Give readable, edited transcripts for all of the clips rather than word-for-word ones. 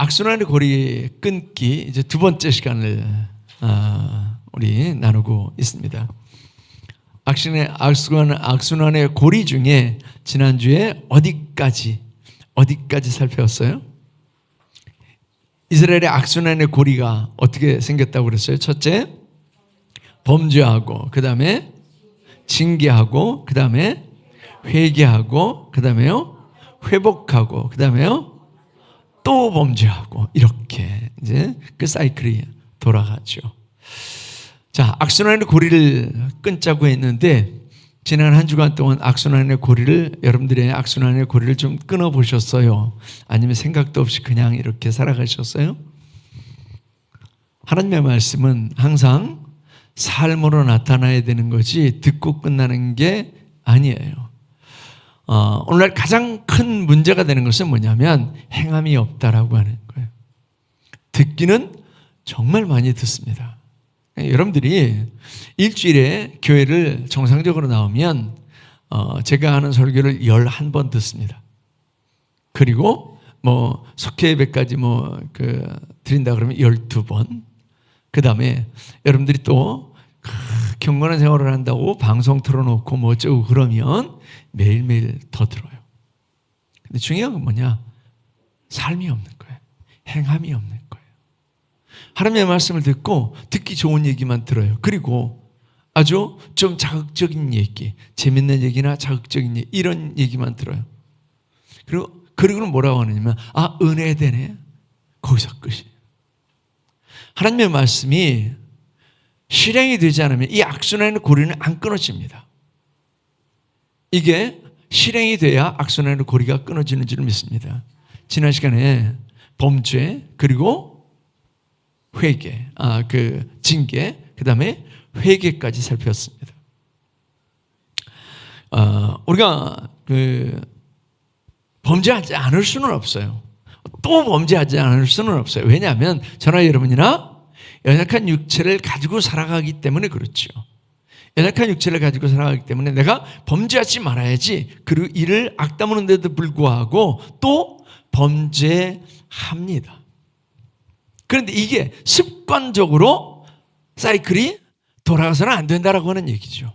악순환의 고리 끊기 이제 두 번째 시간을 우리 나누고 있습니다. 악순환의 고리 중에 지난주에 어디까지 살펴봤어요? 이스라엘의 악순환의 고리가 어떻게 생겼다고 그랬어요? 첫째, 범죄하고, 그 다음에 징계하고, 그 다음에 회개하고, 그 다음에요 회복하고, 그 다음에요 또 범죄하고, 이렇게 이제 그 사이클이 돌아가죠. 자, 악순환의 고리를 끊자고 했는데 지난 한 주간 동안 여러분들의 악순환의 고리를 좀 끊어보셨어요? 아니면 생각도 없이 그냥 이렇게 살아가셨어요? 하나님의 말씀은 항상 삶으로 나타나야 되는 거지 듣고 끝나는 게 아니에요. 오늘날 가장 큰 문제가 되는 것은 뭐냐면 행함이 없다라고 하는 거예요. 듣기는 정말 많이 듣습니다. 여러분들이 일주일에 교회를 정상적으로 나오면 제가 하는 설교를 11번 듣습니다. 그리고 속회 예배까지 드린다 그러면 12번. 그 다음에 여러분들이 또 경건한 생활을 한다고 방송 틀어놓고 어쩌고 그러면 매일매일 더 들어요. 근데 중요한 건 뭐냐? 삶이 없는 거예요. 행함이 없는 거예요. 하나님의 말씀을 듣고 듣기 좋은 얘기만 들어요. 그리고 아주 좀 자극적인 얘기, 재밌는 얘기나 자극적인 얘기, 이런 얘기만 들어요. 그리고는 뭐라고 하느냐면 은혜 되네. 거기서 끝이에요. 하나님의 말씀이 실행이 되지 않으면 이 악순환의 고리는 안 끊어집니다. 이게 실행이 돼야 악순환의 고리가 끊어지는 줄 믿습니다. 지난 시간에 범죄, 그리고 회개, 징계, 그 다음에 회개까지 살폈습니다. 우리가 범죄하지 않을 수는 없어요. 또 범죄하지 않을 수는 없어요. 왜냐하면 저나 여러분이나 연약한 육체를 가지고 살아가기 때문에 그렇죠. 연약한 육체를 가지고 살아가기 때문에 내가 범죄하지 말아야지. 그리고 이를 악다무는데도 불구하고 또 범죄합니다. 그런데 이게 습관적으로 사이클이 돌아가서는 안 된다라고 하는 얘기죠.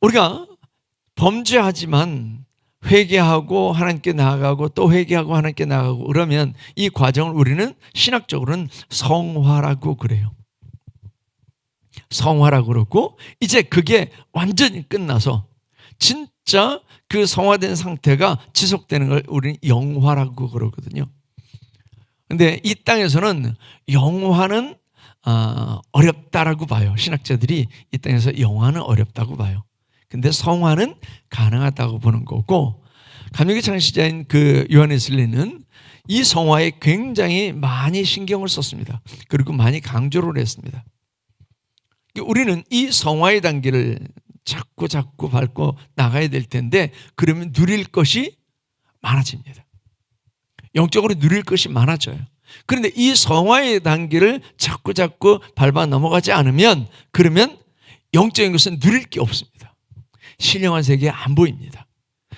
우리가 범죄하지만 회개하고 하나님께 나아가고 또 회개하고 하나님께 나아가고 그러면 이 과정을 우리는 신학적으로는 성화라고 그래요. 성화라고 그러고 이제 그게 완전히 끝나서 진짜 그 성화된 상태가 지속되는 걸 우리는 영화라고 그러거든요. 근데 이 땅에서는 영화는 어렵다라고 봐요. 신학자들이 이 땅에서 영화는 어렵다고 봐요. 근데 성화는 가능하다고 보는 거고, 감리교 창시자인 요한 웨슬리는 이 성화에 굉장히 많이 신경을 썼습니다. 그리고 많이 강조를 했습니다. 우리는 이 성화의 단계를 자꾸 밟고 나가야 될 텐데 그러면 누릴 것이 많아집니다. 영적으로 누릴 것이 많아져요. 그런데 이 성화의 단계를 자꾸 밟아 넘어가지 않으면 그러면 영적인 것은 누릴 게 없습니다. 신령한 세계에 안 보입니다.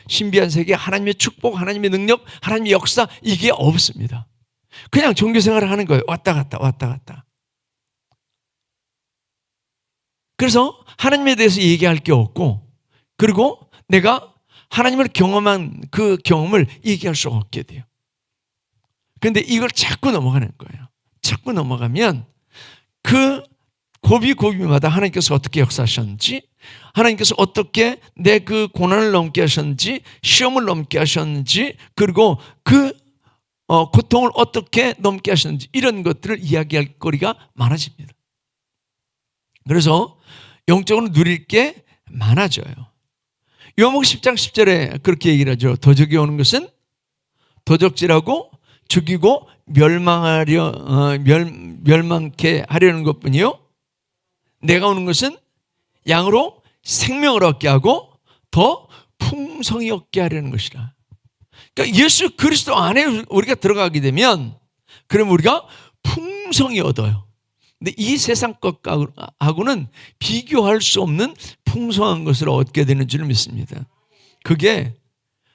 신비한 세계, 하나님의 축복, 하나님의 능력, 하나님의 역사, 이게 없습니다. 그냥 종교생활을 하는 거예요. 왔다 갔다. 그래서 하나님에 대해서 얘기할 게 없고, 그리고 내가 하나님을 경험한 그 경험을 얘기할 수 없게 돼요. 그런데 이걸 자꾸 넘어가는 거예요. 자꾸 넘어가면 그 고비마다 하나님께서 어떻게 역사하셨는지, 하나님께서 어떻게 내 그 고난을 넘게 하셨는지, 시험을 넘게 하셨는지, 그리고 그 고통을 어떻게 넘게 하셨는지, 이런 것들을 이야기할 거리가 많아집니다. 그래서 영적으로 누릴 게 많아져요. 요한복음 10장 10절에 그렇게 얘기를 하죠. 도적이 오는 것은 도적질하고 죽이고 멸망케 하려는 것뿐이요, 내가 오는 것은 양으로 생명을 얻게 하고 더 풍성히 얻게 하려는 것이라. 그러니까 예수 그리스도 안에 우리가 들어가게 되면 그럼 우리가 풍성히 얻어요. 근데 이 세상 것하고는 비교할 수 없는 풍성한 것을 얻게 되는 줄 믿습니다. 그게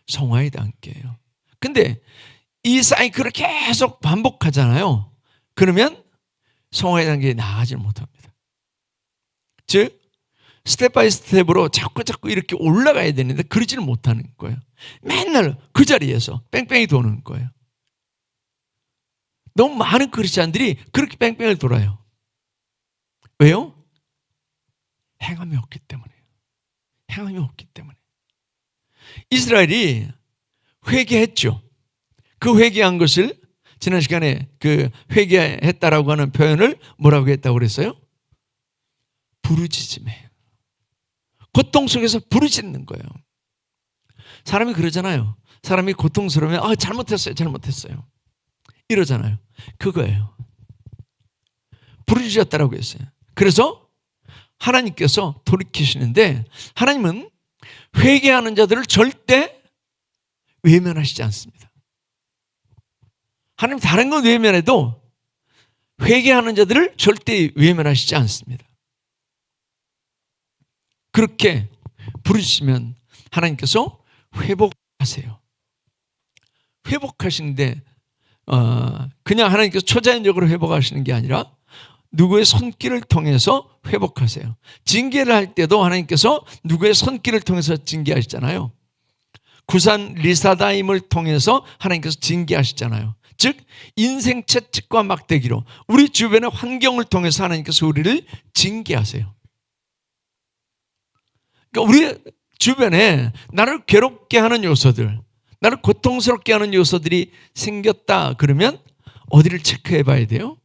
성화의 단계예요. 근데 이 사이클을 계속 반복하잖아요. 그러면 성화의 단계에 나아가지 못합니다. 즉 스텝 바이 스텝으로 자꾸 이렇게 올라가야 되는데 그러지를 못하는 거예요. 맨날 그 자리에서 뺑뺑이 도는 거예요. 너무 많은 크리스찬들이 그렇게 뺑뺑을 돌아요. 왜요? 행함이 없기 때문에요. 행함이 없기 때문에. 이스라엘이 회개했죠. 그 회개한 것을 지난 시간에 그 회개했다라고 하는 표현을 뭐라고 했다고 그랬어요? 부르짖음에. 고통 속에서 부르짖는 거예요. 사람이 그러잖아요. 사람이 고통스러우면 잘못했어요. 이러잖아요. 그거예요. 부르짖었다라고 했어요. 그래서 하나님께서 돌이키시는데 하나님은 회개하는 자들을 절대 외면하시지 않습니다. 하나님 다른 건 외면해도 회개하는 자들을 절대 외면하시지 않습니다. 그렇게 부르시면 하나님께서 회복하세요. 회복하시는데 그냥 하나님께서 초자연적으로 회복하시는 게 아니라 누구의 손길을 통해서 회복하세요. 징계를 할 때도 하나님께서 누구의 손길을 통해서 징계하시잖아요. 구산 리사다임을 통해서 하나님께서 징계하시잖아요. 즉 인생 채찍과 막대기로 우리 주변의 환경을 통해서 하나님께서 우리를 징계하세요. 그러니까 우리 주변에 나를 괴롭게 하는 요소들, 나를 고통스럽게 하는 요소들이 생겼다 그러면 어디를 체크해 봐야 돼요?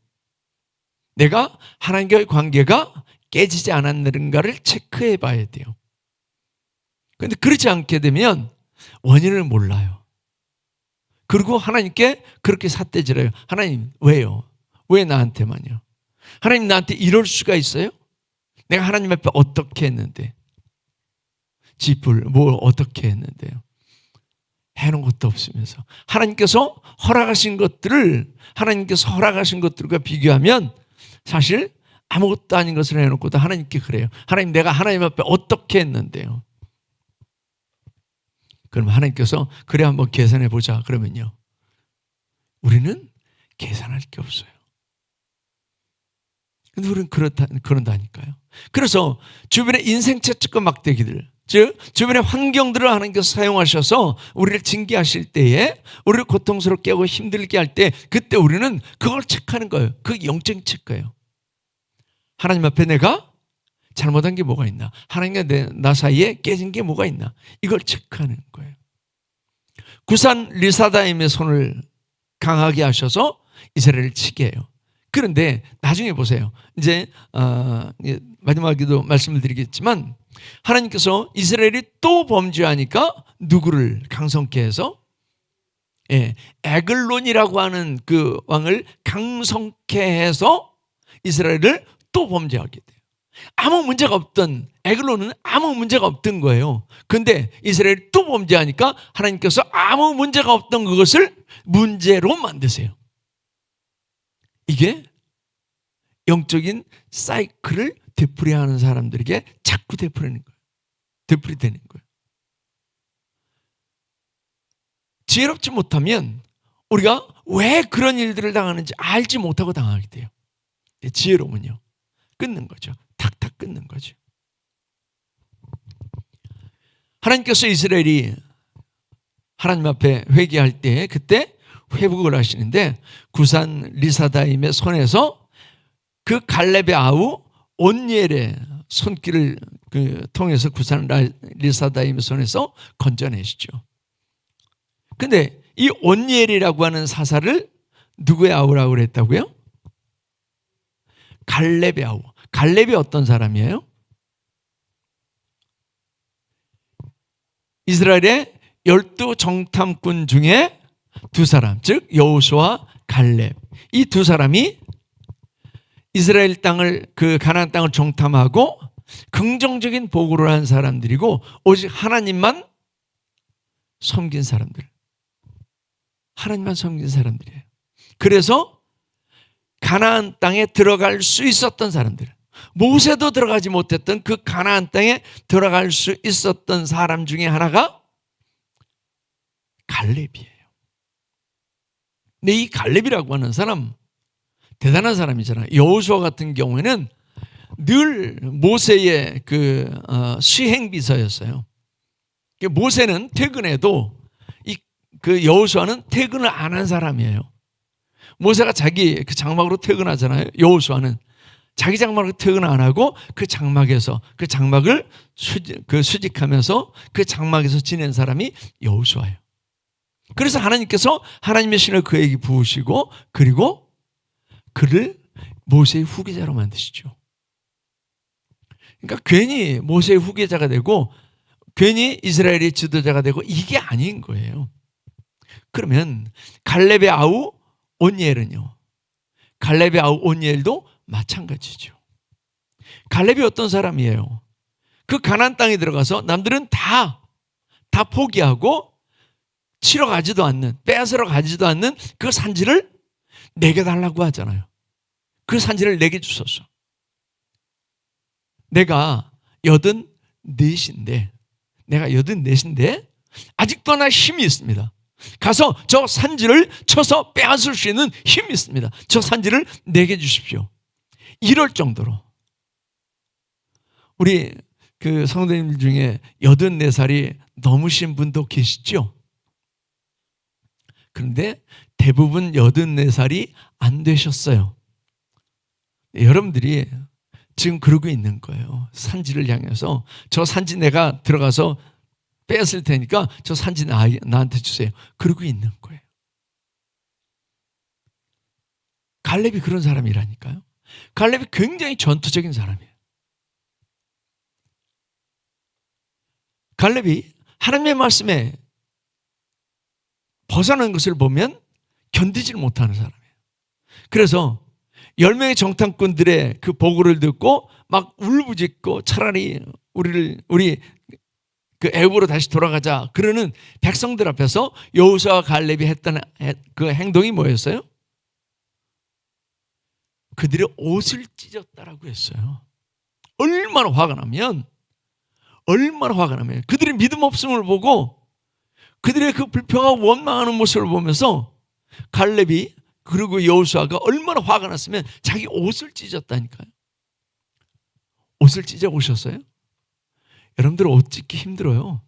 내가 하나님과의 관계가 깨지지 않았는가를 체크해 봐야 돼요. 그런데 그렇지 않게 되면 원인을 몰라요. 그리고 하나님께 그렇게 삿대질해요. 하나님 왜요? 왜 나한테만요? 하나님 나한테 이럴 수가 있어요? 내가 하나님 앞에 어떻게 했는데? 뭘 어떻게 했는데요? 해놓은 것도 없으면서 하나님께서 허락하신 것들과 비교하면 사실 아무것도 아닌 것을 해놓고도 하나님께 그래요. 하나님 내가 하나님 앞에 어떻게 했는데요? 그러면 하나님께서 그래 한번 계산해 보자 그러면요 우리는 계산할 게 없어요. 근데 우리는 그런다니까요. 그래서 주변의 인생 채찍과 막대기들, 즉 주변의 환경들을 하나님께서 사용하셔서 우리를 징계하실 때에 우리를 고통스럽게 하고 힘들게 할 때 그때 우리는 그걸 체크하는 거예요. 그게 영적인 체크예요. 하나님 앞에 내가 잘못한 게 뭐가 있나? 하나님과 나 사이에 깨진 게 뭐가 있나? 이걸 체크하는 거예요. 구산 리사다임의 손을 강하게 하셔서 이스라엘을 치게 해요. 그런데 나중에 보세요. 이제 마지막에도 말씀을 드리겠지만 하나님께서 이스라엘이 또 범죄하니까 누구를 강성케 해서 에글론이라고 하는 그 왕을 강성케 해서 이스라엘을 또 범죄하게 돼요. 아무 문제가 없던 에글론은 아무 문제가 없던 거예요. 그런데 이스라엘이 또 범죄하니까 하나님께서 아무 문제가 없던 그것을 문제로 만드세요. 이게 영적인 사이클을 되풀이하는 사람들에게 자꾸 되풀이되는 거예요. 지혜롭지 못하면 우리가 왜 그런 일들을 당하는지 알지 못하고 당하게 돼요. 지혜로우면요 끊는 거죠. 탁탁 끊는 거죠. 하나님께서 이스라엘이 하나님 앞에 회개할 때 그때 회복을 하시는데 구산 리사다임의 손에서 그 갈렙의 아우 온니엘의 손길을 통해서 구산 리사다임의 손에서 건져내시죠. 근데 이 온니엘이라고 하는 사사를 누구의 아우라고 그랬다고요? 갈렙의 아우. 갈렙이 어떤 사람이에요? 이스라엘의 12 정탐꾼 중에 두 사람, 즉 여호수아와 갈렙. 이 두 사람이 이스라엘 땅을 그 가나안 땅을 정탐하고 긍정적인 보고를 한 사람들이고 오직 하나님만 섬긴 사람들. 하나님만 섬긴 사람들이에요. 그래서 가나안 땅에 들어갈 수 있었던 사람들. 모세도 들어가지 못했던 그 가나안 땅에 들어갈 수 있었던 사람 중에 하나가 갈렙이에요. 근데 이 갈렙이라고 하는 사람 대단한 사람이잖아요. 여호수아 같은 경우에는 늘 모세의 수행비서였어요. 모세는 퇴근해도 그 여호수아는 퇴근을 안 한 사람이에요. 모세가 자기 그 장막으로 퇴근하잖아요. 여호수아는 자기 장막으로 퇴근 안 하고 그 장막에서 그 장막을 수직하면서 그 장막에서 지낸 사람이 여호수아예요. 그래서 하나님께서 하나님의 신을 그에게 부으시고 그리고 그를 모세의 후계자로 만드시죠. 그러니까 괜히 모세의 후계자가 되고 괜히 이스라엘의 지도자가 되고 이게 아닌 거예요. 그러면 갈렙의 아우 온니엘은요. 갈렙의 아우 온니엘도 마찬가지죠. 갈렙이 어떤 사람이에요? 그 가나안 땅에 들어가서 남들은 다 포기하고 치러 가지도 않는, 빼앗으러 가지도 않는 그 산지를 내게 달라고 하잖아요. 그 산지를 내게 주소서. 내가 84인데 아직도 나 힘이 있습니다. 가서 저 산지를 쳐서 빼앗을 수 있는 힘이 있습니다. 저 산지를 내게 주십시오. 이럴 정도로 우리 그 성도님들 중에 84살이 넘으신 분도 계시죠? 그런데 대부분 84살이 안 되셨어요. 여러분들이 지금 그러고 있는 거예요. 산지를 향해서 저 산지 내가 들어가서 뺏을 테니까 저 산지 나한테 주세요. 그러고 있는 거예요. 갈렙이 그런 사람이라니까요. 갈렙이 굉장히 전투적인 사람이에요. 갈렙이 하나님의 말씀에 벗어나는 것을 보면 견디질 못하는 사람이에요. 그래서 10명의 정탐꾼들의 그 보고를 듣고 막 울부짖고 차라리 우리 그 애굽으로 다시 돌아가자 그러는 백성들 앞에서 여호수아와 갈렙이 했던 그 행동이 뭐였어요? 그들의 옷을 찢었다라고 했어요. 얼마나 화가 나면 그들의 믿음 없음을 보고 그들의 그 불평하고 원망하는 모습을 보면서 갈렙이 그리고 여호수아가 얼마나 화가 났으면 자기 옷을 찢었다니까요. 옷을 찢어 보셨어요? 여러분들 옷 찢기 힘들어요.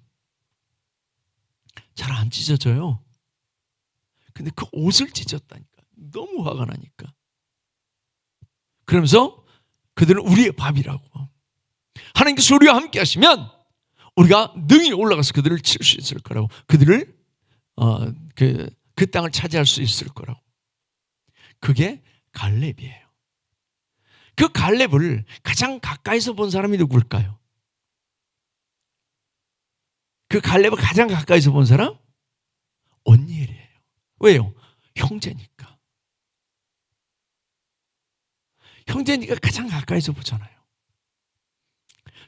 잘 안 찢어져요. 근데 그 옷을 찢었다니까. 너무 화가 나니까. 그러면서 그들은 우리의 밥이라고. 하나님께서 우리와 함께 하시면 우리가 능히 올라가서 그들을 칠 수 있을 거라고. 그들을 그 땅을 차지할 수 있을 거라고. 그게 갈렙이에요. 그 갈렙을 가장 가까이서 본 사람이 누굴까요? 그 갈렙을 가장 가까이서 본 사람? 온니엘이에요. 왜요? 형제니까. 형제니까 가장 가까이서 보잖아요.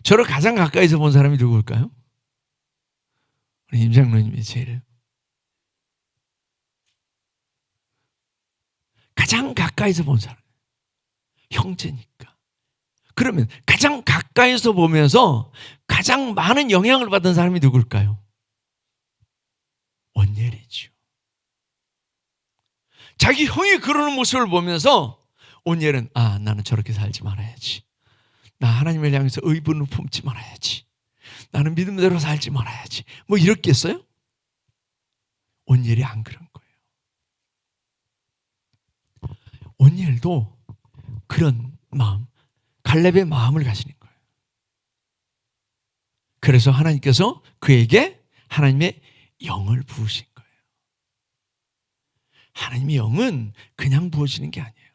저를 가장 가까이서 본 사람이 누굴까요? 우리 임 장로님이 제일 가장 가까이서 본 사람. 형제니까. 그러면 가장 가까이서 보면서 가장 많은 영향을 받은 사람이 누굴까요? 온니엘이죠. 자기 형이 그러는 모습을 보면서 온니엘은 나는 저렇게 살지 말아야지. 나 하나님을 향해서 의분을 품지 말아야지. 나는 믿음대로 살지 말아야지. 뭐 이랬겠어요? 온니엘이 안 그런 거예요. 온니엘도 그런 마음, 갈렙의 마음을 가지는 거예요. 그래서 하나님께서 그에게 하나님의 영을 부으신 거예요. 하나님의 영은 그냥 부어지는 게 아니에요.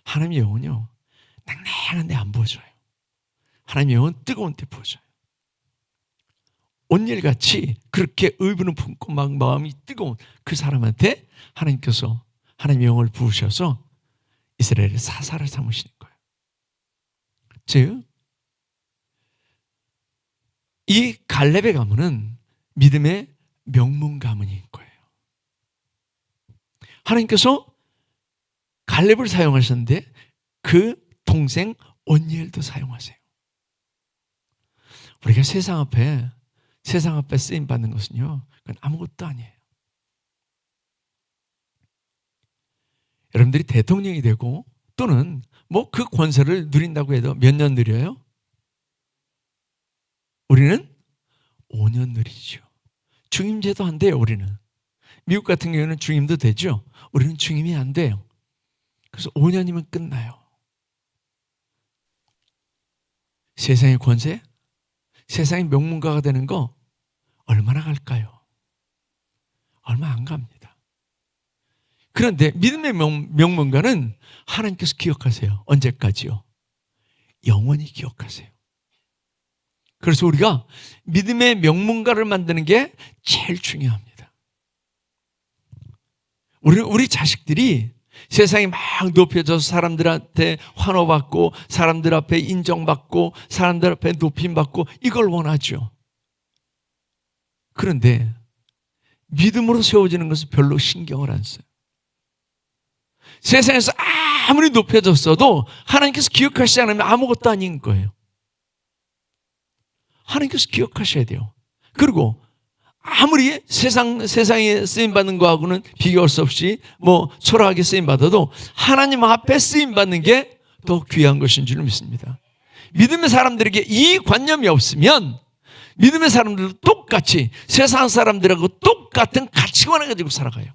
하나님의 영은요, 냉랭한 데 안 부어져요. 하나님의 영은 뜨거운 데 부어져요. 온니엘같이 그렇게 의분을 품고 막 마음이 뜨거운 그 사람한테 하나님께서 하나님의 영을 부으셔서 이스라엘의 사사를 삼으시는 거예요. 즉, 이 갈렙의 가문은 믿음의 명문 가문인 거예요. 하나님께서 갈렙을 사용하셨는데 그 동생 온니엘도 사용하세요. 우리가 세상 앞에 쓰임 받는 것은요, 그건 아무것도 아니에요. 여러분들이 대통령이 되고 또는 뭐 그 권세를 누린다고 해도 몇 년 누려요? 우리는 5년 누리죠. 중임제도 안 돼요, 우리는. 미국 같은 경우는 중임도 되죠. 우리는 중임이 안 돼요. 그래서 5년이면 끝나요. 세상의 권세, 세상의 명문가가 되는 거 얼마나 갈까요? 얼마 안 갑니다. 그런데 믿음의 명문가는 하나님께서 기억하세요. 언제까지요? 영원히 기억하세요. 그래서 우리가 믿음의 명문가를 만드는 게 제일 중요합니다. 우리 자식들이 세상이 막 높여져서 사람들한테 환호받고 사람들 앞에 인정받고 사람들 앞에 높임받고 이걸 원하죠. 그런데 믿음으로 세워지는 것은 별로 신경을 안 써요. 세상에서 아무리 높여졌어도 하나님께서 기억하시지 않으면 아무것도 아닌 거예요. 하나님께서 기억하셔야 돼요. 그리고 아무리 세상에 쓰임받는 거하고는 비교할 수 없이 뭐 초라하게 쓰임받아도 하나님 앞에 쓰임받는 게 더 귀한 것인 줄 믿습니다. 믿음의 사람들에게 이 관념이 없으면 믿음의 사람들도 똑같이 세상 사람들하고 똑같은 가치관을 가지고 살아가요.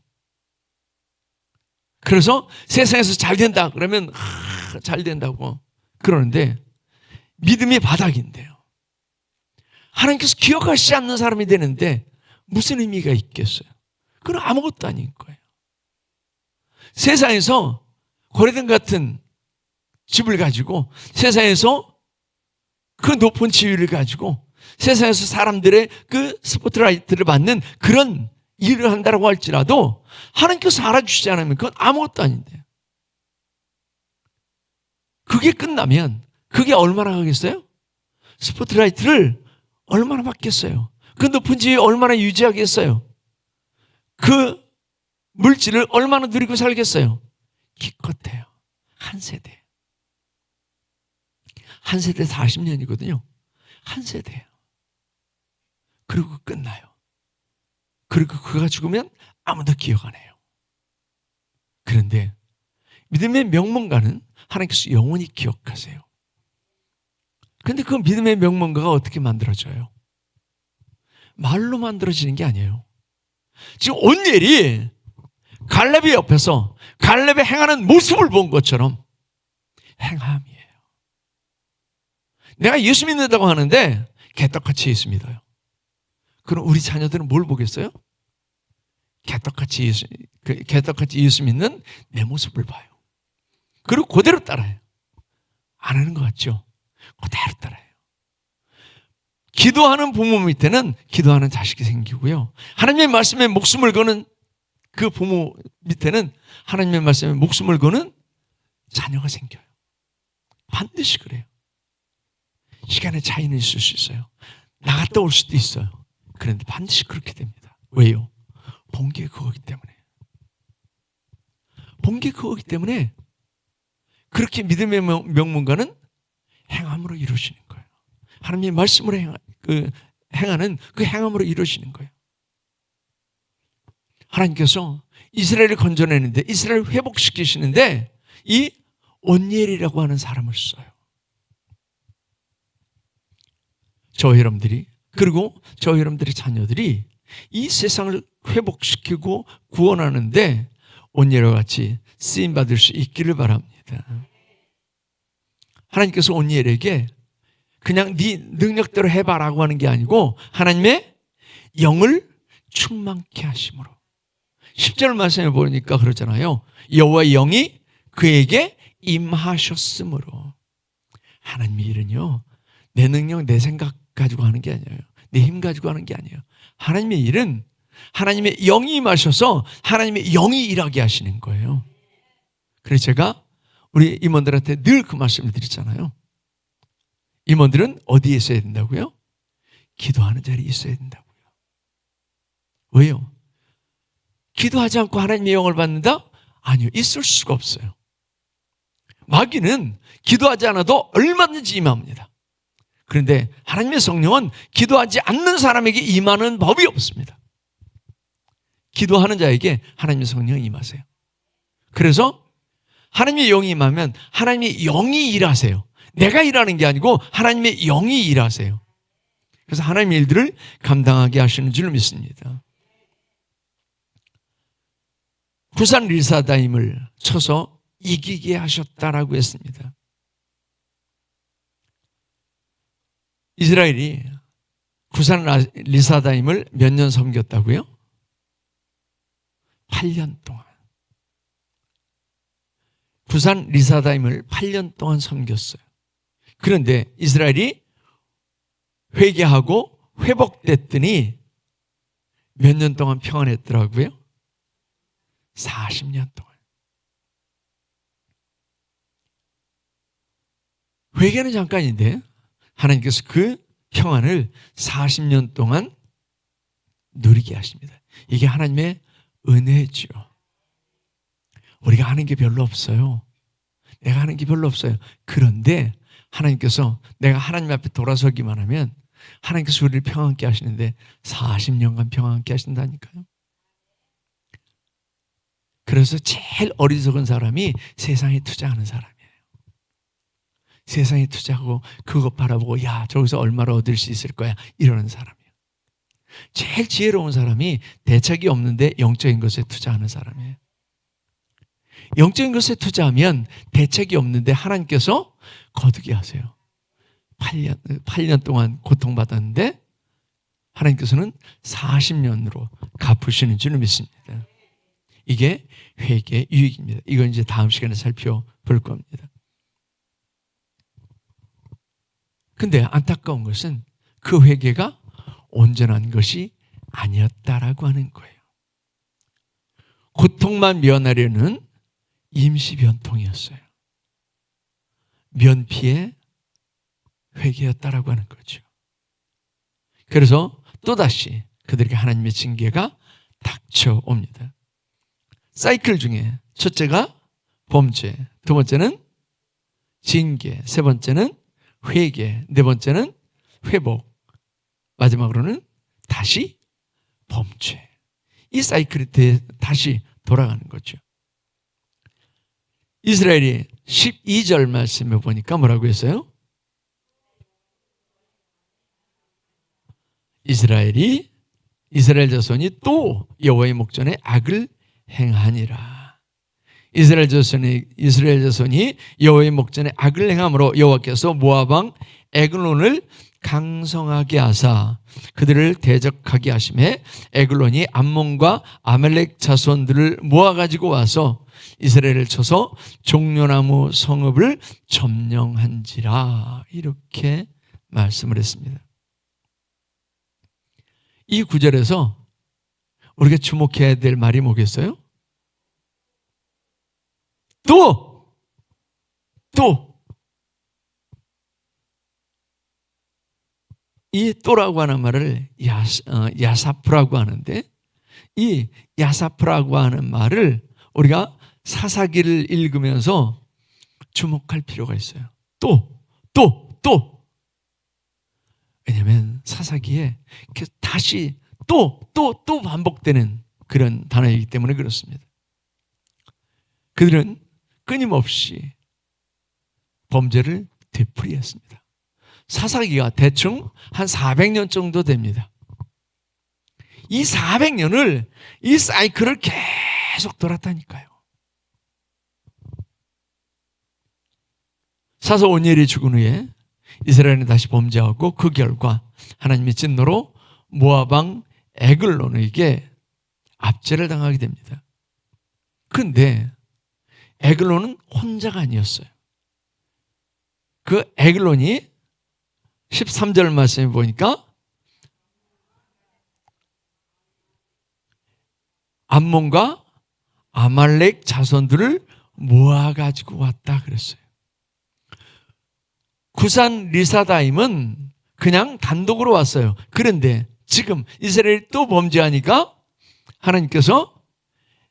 그래서 세상에서 잘 된다 그러면 잘 된다고 그러는데 믿음이 바닥인데요. 하나님께서 기억하시지 않는 사람이 되는데 무슨 의미가 있겠어요? 그건 아무것도 아닌 거예요. 세상에서 고레등 같은 집을 가지고 세상에서 그 높은 지위를 가지고 세상에서 사람들의 그 스포트라이트를 받는 그런 일을 한다고 할지라도 하나님께서 알아주시지 않으면 그건 아무것도 아닌데요. 그게 끝나면 그게 얼마나 가겠어요? 스포트라이트를 얼마나 받겠어요? 그 높은 지위 얼마나 유지하겠어요? 그 물질을 얼마나 누리고 살겠어요? 기껏해요. 한 세대. 한 세대 40년이거든요. 한 세대예요. 그리고 끝나요. 그리고 그가 죽으면 아무도 기억 안 해요. 그런데 믿음의 명문가는 하나님께서 영원히 기억하세요. 그런데 그 믿음의 명문가가 어떻게 만들어져요? 말로 만들어지는 게 아니에요. 지금 온니엘이 갈렙의 옆에서 갈렙의 행하는 모습을 본 것처럼 행함이에요. 내가 예수 믿는다고 하는데 개떡같이 예수 믿어요. 그럼 우리 자녀들은 뭘 보겠어요? 개떡같이 예수 믿는 내 모습을 봐요. 그리고 그대로 따라해요. 안 하는 것 같죠? 그대로 따라해요. 기도하는 부모 밑에는 기도하는 자식이 생기고요. 하나님의 말씀에 목숨을 거는 그 부모 밑에는 하나님의 말씀에 목숨을 거는 자녀가 생겨요. 반드시 그래요. 시간의 차이는 있을 수 있어요. 나갔다 올 수도 있어요. 그런데 반드시 그렇게 됩니다. 왜요? 본 게 그거기 때문에. 본 게 그거기 때문에 그렇게 믿음의 명문가는 행함으로 이루어지는 거예요. 하나님의 말씀으로 행하는 그 행함으로 이루어지는 거예요. 하나님께서 이스라엘을 건져내는데 이스라엘을 회복시키시는데 이 온니엘이라고 하는 사람을 써요. 저와 여러분들이 그리고 저와 여러분들의 자녀들이 이 세상을 회복시키고 구원하는데 온니엘과 같이 쓰임받을 수 있기를 바랍니다. 하나님께서 온니엘에게 그냥 네 능력대로 해봐라고 하는 게 아니고 하나님의 영을 충만케 하심으로 10절 말씀에 보니까 그러잖아요. 여호와의 영이 그에게 임하셨으므로. 하나님의 일은요 내 능력 내 생각 가지고 하는 게 아니에요. 내 힘 가지고 하는 게 아니에요. 하나님의 일은 하나님의 영이 임하셔서 하나님의 영이 일하게 하시는 거예요. 그래서 제가 우리 임원들한테 늘 그 말씀을 드리잖아요. 임원들은 어디에 있어야 된다고요? 기도하는 자리에 있어야 된다고요. 왜요? 기도하지 않고 하나님의 영을 받는다? 아니요. 있을 수가 없어요. 마귀는 기도하지 않아도 얼마든지 임합니다. 그런데 하나님의 성령은 기도하지 않는 사람에게 임하는 법이 없습니다. 기도하는 자에게 하나님의 성령이 임하세요. 그래서 하나님의 영이 임하면 하나님의 영이 일하세요. 내가 일하는 게 아니고 하나님의 영이 일하세요. 그래서 하나님의 일들을 감당하게 하시는 줄 믿습니다. 부산 리사다임을 쳐서 이기게 하셨다라고 했습니다. 이스라엘이 부산 리사다임을 몇 년 섬겼다고요? 8년 동안. 부산 리사다임을 8년 동안 섬겼어요. 그런데 이스라엘이 회개하고 회복됐더니 몇 년 동안 평안했더라고요? 40년 동안. 회개는 잠깐인데 하나님께서 그 평안을 40년 동안 누리게 하십니다. 이게 하나님의 은혜죠. 우리가 하는 게 별로 없어요. 내가 하는 게 별로 없어요. 그런데 하나님께서 내가 하나님 앞에 돌아서기만 하면 하나님께서 우리를 평안케 하시는데 40년간 평안케 하신다니까요. 그래서 제일 어리석은 사람이 세상에 투자하는 사람이에요. 세상에 투자하고 그거 바라보고 야 저기서 얼마를 얻을 수 있을 거야 이러는 사람이에요. 제일 지혜로운 사람이 대책이 없는데 영적인 것에 투자하는 사람이에요. 영적인 것에 투자하면 대책이 없는데 하나님께서 거두게 하세요. 8년 동안 고통받았는데 하나님께서는 40년으로 갚으시는 줄 믿습니다. 이게 회개의 유익입니다. 이건 이제 다음 시간에 살펴볼 겁니다. 근데 안타까운 것은 그 회개가 온전한 것이 아니었다라고 하는 거예요. 고통만 면하려는 임시 변통이었어요. 면피의 회개였다라고 하는 거죠. 그래서 또다시 그들에게 하나님의 징계가 닥쳐옵니다. 사이클 중에 첫째가 범죄, 두 번째는 징계, 세 번째는 회개, 네 번째는 회복, 마지막으로는 다시 범죄. 이 사이클이 다시 돌아가는 거죠. 이스라엘이 12절 말씀에 보니까 뭐라고 했어요? 이스라엘 자손이 또 여호와의 목전에 악을 행하니라. 이스라엘 자손이 여호와의 목전에 악을 행함으로 여호와께서 모압 왕 에글론을 강성하게 하사 그들을 대적하게 하심에 에글론이 암몬과 아말렉 자손들을 모아가지고 와서 이스라엘을 쳐서 종려나무 성읍을 점령한지라 이렇게 말씀을 했습니다. 이 구절에서 우리가 주목해야 될 말이 뭐겠어요? 이 또라고 하는 말을 야사프라고 하는데 이 야사프라고 하는 말을 우리가 사사기를 읽으면서 주목할 필요가 있어요. 또. 왜냐하면 사사기에 다시 또 반복되는 그런 단어이기 때문에 그렇습니다. 그들은 끊임없이 범죄를 되풀이했습니다. 사사기가 대충 한 400년 정도 됩니다. 이 400년을 이 사이클을 계속 돌았다니까요. 사사 온니엘이 죽은 후에 이스라엘은 다시 범죄하고 그 결과 하나님의 진노로 모압 왕 에글론에게 압제를 당하게 됩니다. 그런데 에글론은 혼자가 아니었어요. 그 에글론이 13절 말씀에 보니까 암몬과 아말렉 자손들을 모아가지고 왔다 그랬어요. 구산 리사다임은 그냥 단독으로 왔어요. 그런데 지금 이스라엘이 또 범죄하니까 하나님께서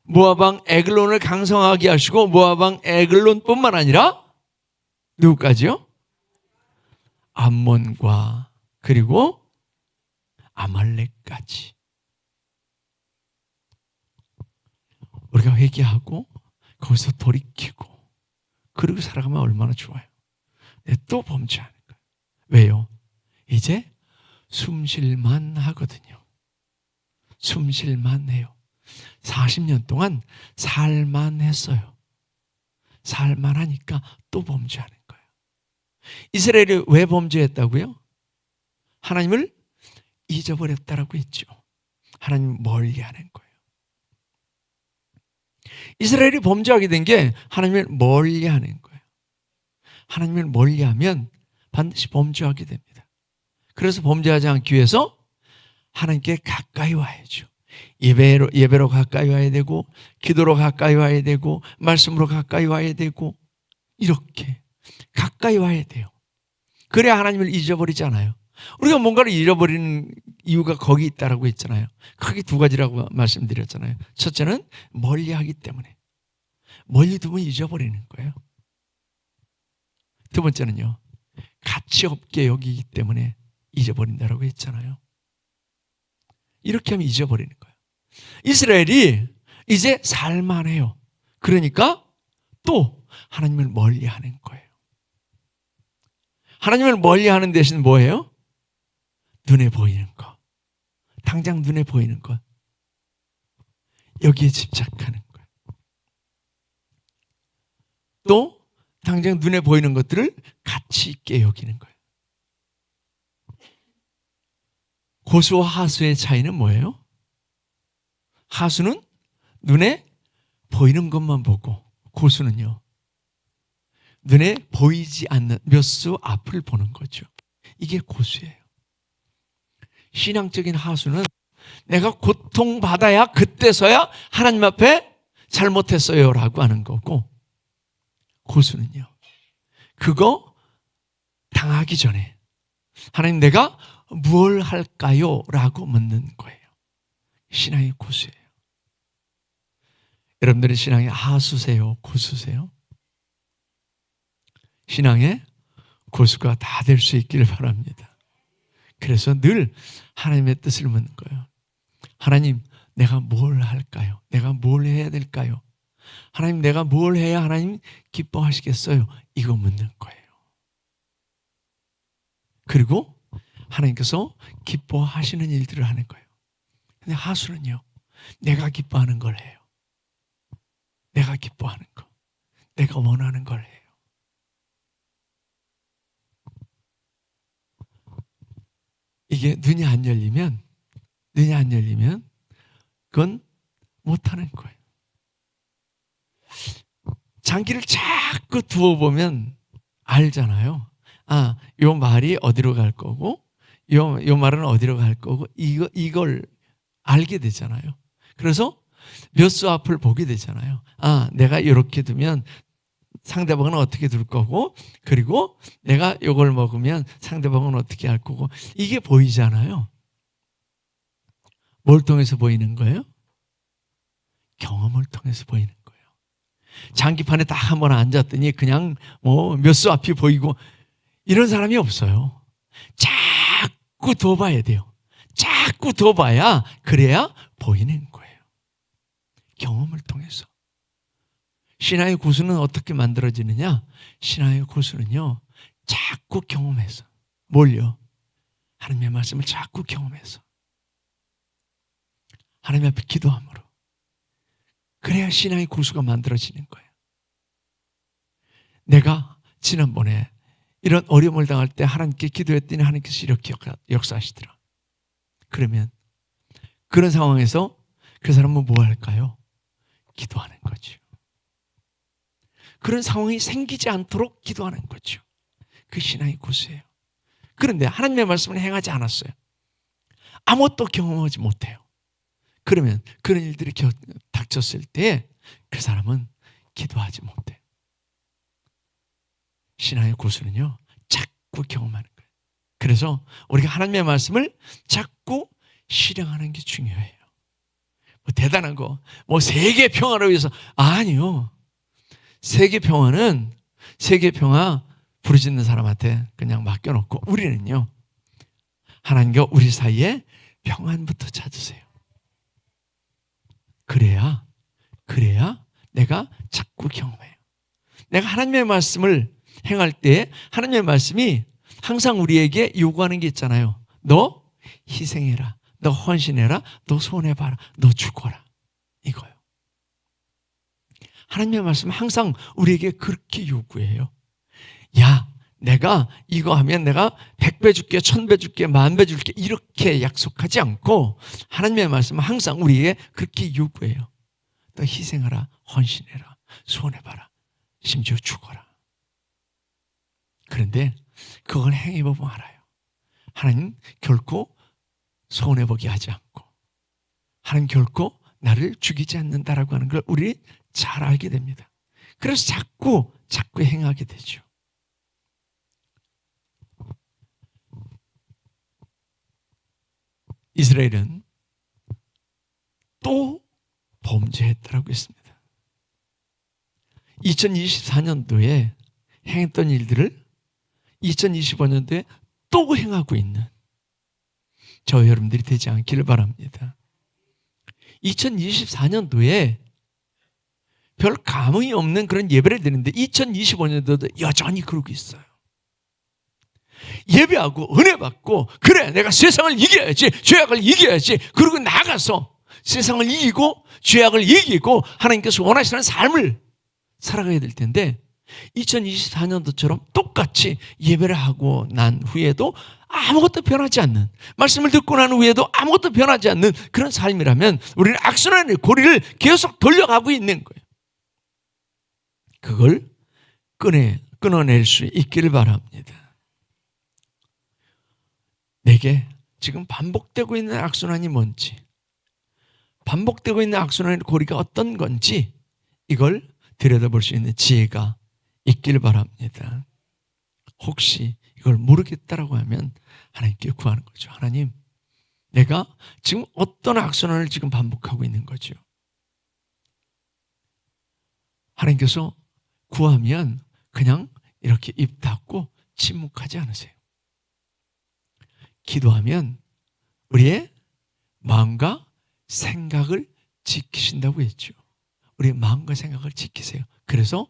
모압 왕 에글론을 강성하게 하시고 모압 왕 에글론뿐만 아니라 누구까지요? 암몬과 그리고 아말렉까지. 우리가 회개하고 거기서 돌이키고 그리고 살아가면 얼마나 좋아요. 또 범죄하는 거예요. 왜요? 이제 숨쉴만 하거든요. 숨쉴만 해요. 40년 동안 살만 했어요. 살만 하니까 또 범죄하는 거예요. 이스라엘이 왜 범죄했다고요? 하나님을 잊어버렸다라고 했죠. 하나님 멀리하는 거예요. 이스라엘이 범죄하게 된 게 하나님을 멀리하는 거예요. 하나님을 멀리하면 반드시 범죄하게 됩니다. 그래서 범죄하지 않기 위해서 하나님께 가까이 와야죠. 예배로 가까이 와야 되고, 기도로 가까이 와야 되고, 말씀으로 가까이 와야 되고, 이렇게 가까이 와야 돼요. 그래야 하나님을 잊어버리지 않아요. 우리가 뭔가를 잃어버리는 이유가 거기 있다라고 했잖아요. 크게 두 가지라고 말씀드렸잖아요. 첫째는 멀리하기 때문에. 멀리 두면 잊어버리는 거예요. 두 번째는요, 가치 없게 여기기 때문에 잊어버린다라고 했잖아요. 이렇게 하면 잊어버리는 거예요. 이스라엘이 이제 살만해요. 그러니까 또 하나님을 멀리하는 거예요. 하나님을 멀리하는 대신 뭐예요? 눈에 보이는 거, 당장 눈에 보이는 것, 여기에 집착하는 거예요. 또 당장 눈에 보이는 것들을 가치 있게 여기는 거예요. 고수와 하수의 차이는 뭐예요? 하수는 눈에 보이는 것만 보고, 고수는요, 눈에 보이지 않는 몇 수 앞을 보는 거죠. 이게 고수예요. 신앙적인 하수는 내가 고통받아야 그때서야 하나님 앞에 잘못했어요 라고 하는 거고, 고수는요, 그거 당하기 전에 하나님 내가 뭘 할까요? 라고 묻는 거예요. 신앙의 고수예요. 여러분들의 신앙의 하수세요? 고수세요? 신앙의 고수가 다 될 수 있기를 바랍니다. 그래서 늘 하나님의 뜻을 묻는 거예요. 하나님, 내가 뭘 할까요? 내가 뭘 해야 될까요? 하나님, 내가 뭘 해야 하나님 기뻐하시겠어요? 이거 묻는 거예요. 그리고 하나님께서 기뻐하시는 일들을 하는 거예요. 근데 하수는요, 내가 기뻐하는 걸 해요. 내가 기뻐하는 거, 내가 원하는 걸 해요. 이게 눈이 안 열리면 그건 못하는 거예요. 장기를 자꾸 두어보면 알잖아요. 아, 요 말이 어디로 갈 거고, 요 말은 어디로 갈 거고, 이걸 알게 되잖아요. 그래서 몇 수 앞을 보게 되잖아요. 아, 내가 이렇게 두면 상대방은 어떻게 둘 거고, 그리고 내가 이걸 먹으면 상대방은 어떻게 할 거고, 이게 보이잖아요. 뭘 통해서 보이는 거예요? 경험을 통해서 보이는 거예요. 장기판에 딱 한번 앉았더니 그냥 뭐 몇 수 앞이 보이고 이런 사람이 없어요. 자꾸 더 봐야 돼요. 자꾸 더 봐야 그래야 보이는 거예요. 경험을 통해서. 신앙의 고수는 어떻게 만들어지느냐? 신앙의 고수는요, 자꾸 경험해서. 뭘요? 하나님의 말씀을 자꾸 경험해서. 하나님 앞에 기도함으로. 그래야 신앙의 고수가 만들어지는 거예요. 내가 지난번에 이런 어려움을 당할 때 하나님께 기도했더니 하나님께서 이렇게 역사하시더라. 그러면 그런 상황에서 그 사람은 뭐 할까요? 기도하는 거죠. 그런 상황이 생기지 않도록 기도하는 거죠. 그 신앙의 고수예요. 그런데 하나님의 말씀을 행하지 않았어요. 아무것도 경험하지 못해요. 그러면 그런 일들이 닥쳤을 때 그 사람은 기도하지 못해요. 신앙의 고수는요, 자꾸 경험하는 거예요. 그래서 우리가 하나님의 말씀을 자꾸 실행하는 게 중요해요. 뭐 대단한 거, 뭐 세계 평화를 위해서, 아니요. 세계 평화는 세계 평화 부르짖는 사람한테 그냥 맡겨놓고, 우리는요, 하나님과 우리 사이에 평안부터 찾으세요. 그래야 내가 자꾸 경험해요. 내가 하나님의 말씀을 행할 때 하나님의 말씀이 항상 우리에게 요구하는 게 있잖아요. 너 희생해라. 너 헌신해라. 너 손해봐라. 너 죽어라. 이거요. 하나님의 말씀은 항상 우리에게 그렇게 요구해요. 야, 내가 이거 하면 내가 100배 줄게, 1000배 줄게, 10,000배 줄게 이렇게 약속하지 않고 하나님의 말씀은 항상 우리에게 그렇게 요구해요. 너 희생하라, 헌신해라, 손해봐라, 심지어 죽어라. 그런데 그걸 행해보면 알아요. 하나님 결코 손해보게 하지 않고 하나님 결코 나를 죽이지 않는다라고 하는 걸 우리 잘 알게 됩니다. 그래서 자꾸 행하게 되죠. 이스라엘은 또 범죄했다라고 했습니다. 2024년도에 행했던 일들을 2025년도에 또 행하고 있는 저 여러분들이 되지 않기를 바랍니다. 2024년도에 별 감흥이 없는 그런 예배를 드리는데 2025년도도 여전히 그러고 있어요. 예배하고 은혜 받고 그래 내가 세상을 이겨야지, 죄악을 이겨야지, 그리고 나가서 세상을 이기고 죄악을 이기고 하나님께서 원하시는 삶을 살아가야 될 텐데 2024년도처럼 똑같이 예배를 하고 난 후에도 아무것도 변하지 않는, 말씀을 듣고 난 후에도 아무것도 변하지 않는 그런 삶이라면 우리는 악순환의 고리를 계속 돌려가고 있는 거예요. 그걸 끊어낼 수 있기를 바랍니다. 내게 지금 반복되고 있는 악순환이 뭔지, 반복되고 있는 악순환의 고리가 어떤 건지 이걸 들여다볼 수 있는 지혜가 있기를 바랍니다. 혹시 이걸 모르겠다라고 하면 하나님께 구하는 거죠. 하나님, 내가 지금 어떤 악순환을 지금 반복하고 있는 거죠? 하나님께서 구하면 그냥 이렇게 입 닫고 침묵하지 않으세요. 기도하면 우리의 마음과 생각을 지키신다고 했죠. 우리의 마음과 생각을 지키세요. 그래서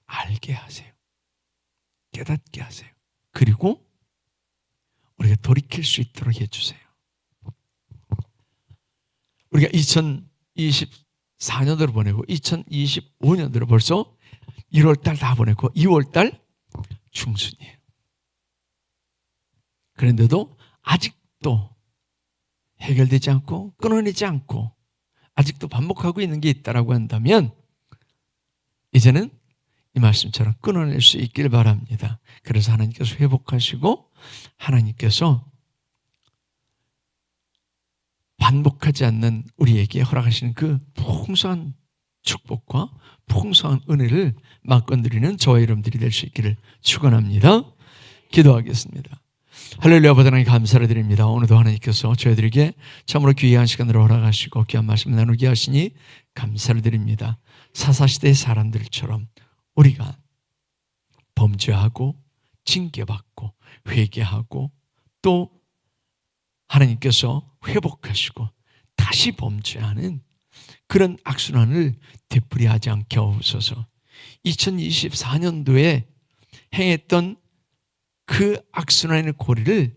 알게 하세요. 깨닫게 하세요. 그리고 우리가 돌이킬 수 있도록 해주세요. 우리가 2024년도를 보내고 2025년도를 벌써 1월달 다 보내고 2월달 중순이에요. 그런데도 아직도 해결되지 않고 끊어내지 않고 아직도 반복하고 있는 게 있다라고 한다면 이제는 이 말씀처럼 끊어낼 수 있길 바랍니다. 그래서 하나님께서 회복하시고 하나님께서 반복하지 않는 우리에게 허락하시는 그 풍성한 축복과 풍성한 은혜를 마음껏 누리는 저와 여러분들이 될 수 있기를 축원합니다. 기도하겠습니다. 할렐루야, 하나님 감사를 드립니다. 오늘도 하나님께서 저희들에게 참으로 귀한 시간을 허락하시고 귀한 말씀을 나누게 하시니 감사를 드립니다. 사사시대의 사람들처럼 우리가 범죄하고 징계받고 회개하고 또 하나님께서 회복하시고 다시 범죄하는 그런 악순환을 되풀이하지 않게 하옵소서. 2024년도에 행했던 그 악순환의 고리를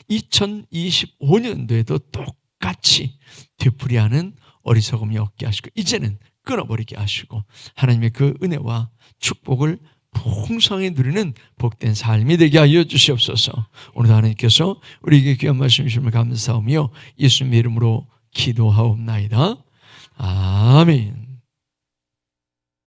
2025년도에도 똑같이 되풀이하는 어리석음이 없게 하시고 이제는 끊어버리게 하시고 하나님의 그 은혜와 축복을 풍성히 누리는 복된 삶이 되게 하여 주시옵소서. 오늘도 하나님께서 우리에게 귀한 말씀 주심을 감사하며 예수님의 이름으로 기도하옵나이다. 아멘.